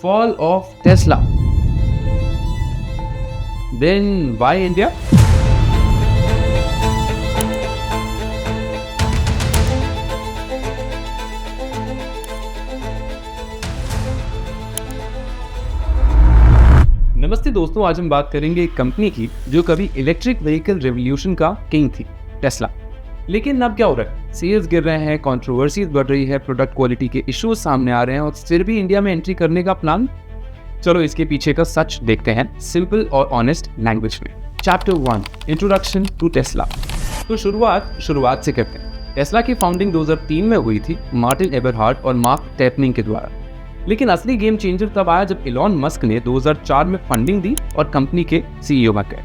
Fall of Tesla. Then why India? नमस्ते दोस्तों, आज हम बात करेंगे एक कंपनी की जो कभी इलेक्ट्रिक व्हीकल रेवोल्यूशन का किंग थी, टेस्ला। लेकिन अब क्या हो रहा है? सेल्स गिर रहे हैं, कंट्रोवर्सीज बढ़ रही है, प्रोडक्ट क्वालिटी के इश्यूज सामने आ रहे हैं और फिर भी इंडिया में एंट्री करने का प्लान। चलो इसके पीछे का सच देखते हैं सिंपल और ऑनेस्ट लैंग्वेज में। Chapter 1, introduction to Tesla. तो शुरुआत से करते हैं। टेस्ला की फाउंडिंग 2003 में हुई थी मार्टिन एबरहार्ट और मार्क टैपनिंग के द्वारा। लेकिन असली गेम चेंजर तब आया जब इलॉन मस्क ने 2004 में फंडिंग दी और कंपनी के सीईओ बन गए।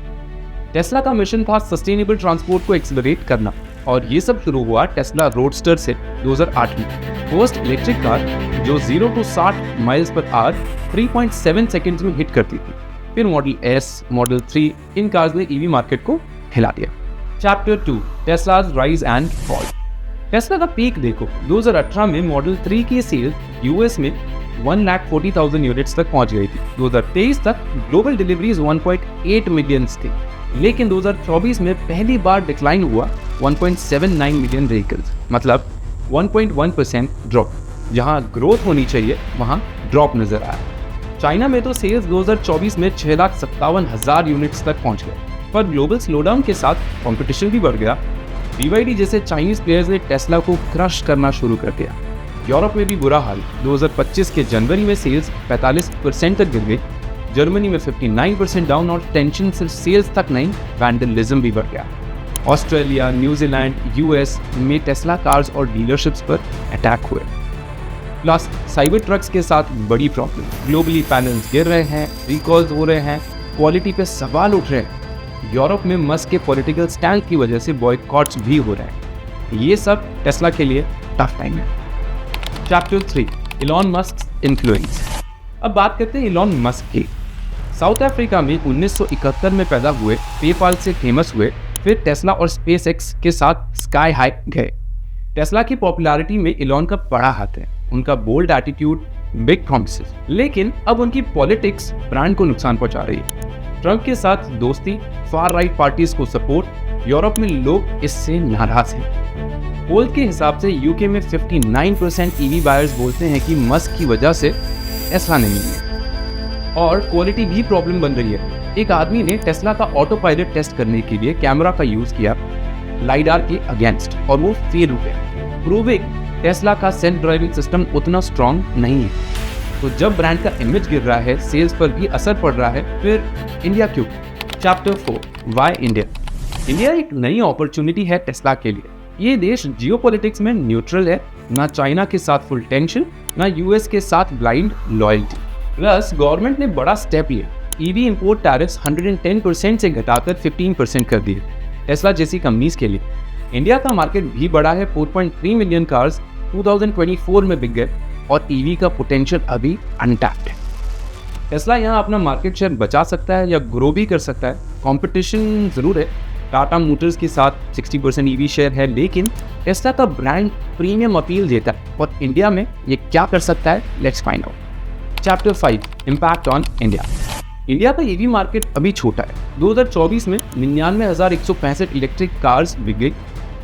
टेस्ला का मिशन था सस्टेनेबल ट्रांसपोर्ट को एक्सेलरेट करना और ये सब शुरू हुआ टेस्ला रोडस्टर से 2008 में। फर्स्ट इलेक्ट्रिक कार जो 0 to 60 miles per hour 3.7 seconds में हिट करती थी। फिर मॉडल एस, मॉडल 3 इन कार्स ने ईवी मार्केट को हिला दिया। Chapter 2, Tesla's rise and fall. Tesla का पीक देखो, 2018 में मॉडल 3 की सेल यूएस में 1,40,000 यूनिट्स तक पहुंच गई थी। 2023 तक ग्लोबल डिलीवरीज 1.8 मिलियन थी, लेकिन 2024 में पहली बार डिक्लाइन हुआ 1.79 मिलियन व्हीकल्स, मतलब 1.1% ड्रॉप। जहां ग्रोथ होनी चाहिए वहां ड्रॉप नजर आया। चाइना में तो सेल्स 2024 में 6,57,000 यूनिट्स तक पहुंच गए, पर ग्लोबल स्लोडाउन के साथ कंपटीशन भी बढ़ गया। BYD जैसे चाइनीज प्लेयर्स ने टेस्ला को क्रश करना शुरू कर दिया। यूरोप में भी बुरा हाल। 2025 के जनवरी में सेल्स 45% तक गिर गई, जर्मनी में 59% डाउन और टेंशन सिर्फ सेल्स तक नहीं, वैंडलिज्म भी बढ़ गया। ऑस्ट्रेलिया, न्यूजीलैंड, यूएस में टेस्ला कार्स और डीलरशिप्स पर अटैक हुए। प्लस साइबर ट्रक्स के साथ बड़ी प्रॉब्लम, ग्लोबली पैनल्स गिर रहे हैं, रिकॉल्स हो रहे हैं, क्वालिटी पे सवाल उठ रहे हैं। यूरोप में मस्क के पॉलिटिकल स्टैंड की वजह से बॉयकॉट्स भी हो रहे हैं। ये सब टेस्ला के लिए टफ टाइम है। Chapter 3, Elon Musk influence. अब बात करते हैं इलॉन मस्क की। साउथ अफ्रीका में 1971 में पैदा हुए, पेपाल से फेमस हुए, फिर टेस्ला और स्पेसएक्स के साथ स्काई हाई गए। टेस्ला की पॉपुलैरिटी में इलॉन का बड़ा हाथ है, उनका बोल्ड एटीट्यूड, बिग प्रॉमिसेस। लेकिन अब उनकी पॉलिटिक्स ब्रांड को नुकसान पहुंचा रही है। ट्रंप के साथ दोस्ती, फार राइट पार्टीज को सपोर्ट, यूरोप में लोग इससे नाराज हैं। पोल के हिसाब से यूके में 59% ईवी बायर्स बोलते हैं कि मस्क की वजह से टेस्ला नहीं है। और क्वालिटी भी प्रॉब्लम बन रही है। एक आदमी ने टेस्ला का ऑटो पायलट टेस्ट करने के लिए कैमरा का यूज किया लाइडार के अगेंस्ट और वो फेल हुए, प्रूविंग टेस्ला का सेल्फ ड्राइविंग सिस्टम उतना स्ट्रांग नहीं है। तो जब ब्रांड का इमेज गिर रहा है, सेल्स पर भी असर पड़ रहा है, फिर इंडिया क्यों? Chapter 4, why India. इंडिया एक नई अपॉर्चुनिटी है टेस्ला के लिए। ये देश जियोपॉलिटिक्स में न्यूट्रल है, ना चाइना के साथ फुल टेंशन, ना यूएस के साथ ब्लाइंड लॉयल्टी। प्लस गवर्नमेंट ने बड़ा स्टेप लिया, ईवी इंपोर्ट टैरिफ्स 110% से घटाकर 15% कर दिए टेस्ला जैसी कंपनीज के लिए। इंडिया का मार्केट भी बड़ा है, 4.3 मिलियन कार्स 2024 में बिक गए और ईवी का पोटेंशियल अभी अनटैप्ड है। टेस्ला यहाँ अपना मार्केट शेयर बचा सकता है या ग्रो भी कर सकता है। कंपटीशन जरूर है, टाटा मोटर्स के साथ 60% ईवी शेयर है, लेकिन टेस्ला का ब्रांड प्रीमियम अपील देता है और इंडिया में ये क्या कर सकता है, let's find out. Chapter 5, impact on India. India का ईवी मार्केट अभी छोटा है। 2024 में 99,165 इलेक्ट्रिक कार्स बिक गई,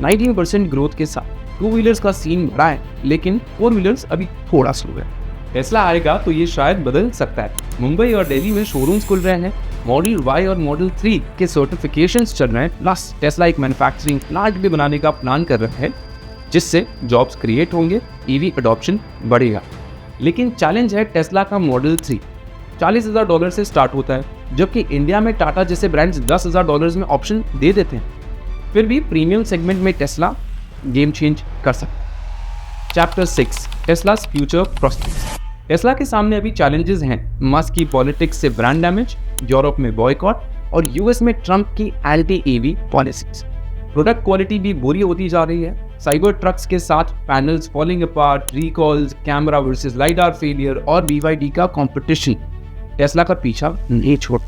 19% ग्रोथ के साथ। टू व्हीलर्स का सीन बड़ा है, लेकिन फोर व्हीलर्स अभी थोड़ा स्लो है। टेस्ला आएगा तो ये शायद बदल सकता है। मुंबई और दिल्ली में शोरूम्स खुल रहे हैं, मॉडल Y और मॉडल 3 के सर्टिफिकेशंस चल रहे हैं। प्लस टेस्ला एक मैन्युफैक्चरिंग प्लांट भी बनाने का प्लान कर रहा है, जिससे जॉब्स क्रिएट होंगे, ईवी अडॉप्शन बढ़ेगा। लेकिन चैलेंज है टेस्ला का मॉडल 3 $40,000 से स्टार्ट होता है, जबकि इंडिया में टाटा जैसे ब्रांड्स $10,000 में ऑप्शन दे देते हैं। फिर भी प्रीमियम सेगमेंट में टेस्ला गेम चेंज कर सकता है। Chapter 6, Tesla's future prospects. Tesla के सामने अभी चैलेंजेस हैं, मस्क की पॉलिटिक्स से ब्रांड डैमेज, यूरोप में बॉयकॉट और यूएस में ट्रंप की anti EV policies. Product quality भी बुरी होती जा रही है, साइबर ट्रक्स के साथ panels falling apart, recalls, camera versus lidar failure और BYD का कंपटीशन टेस्ला का पीछा नहीं छोड़।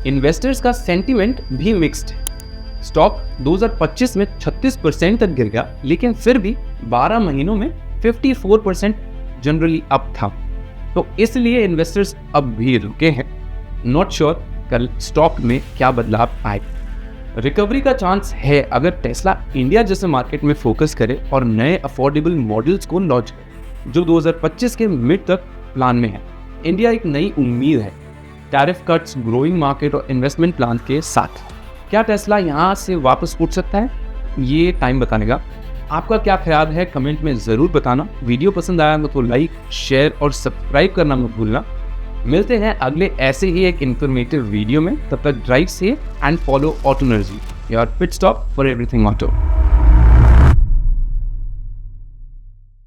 इन्वेस्टर्स का सेंटीमेंट भी मिक्स्ड है। स्टॉक 2025 में 36% तक गिर गया, लेकिन फिर भी 12 महीनों में 54% जनरली अप था। तो तो इसलिए इन्वेस्टर्स अब भी रुके हैं। नॉट श्योर कल स्टॉक में क्या बदलाव आए। रिकवरी का चांस है अगर टेस्ला इंडिया जैसे मार्केट में फोकस करे और नए अफोर्डेबल मॉडल्स को लॉन्च करे जो 2025 के मिड तक प्लान में है। इंडिया एक नई उम्मीद है, टैरिफ कट्स, ग्रोइंग मार्केट और इन्वेस्टमेंट प्लान के साथ। क्या टेस्ला यहाँ से वापस उठ सकता है? ये टाइम बतानेगा। आपका क्या ख्याल है कमेंट में ज़रूर बताना। वीडियो पसंद आया तो लाइक, शेयर और सब्सक्राइब करना मत भूलना। मिलते हैं अगले ऐसे ही एक इन्फॉर्मेटिव वीडियो में। तब तक drive safe and follow Autonergy, your pit stop for everything auto.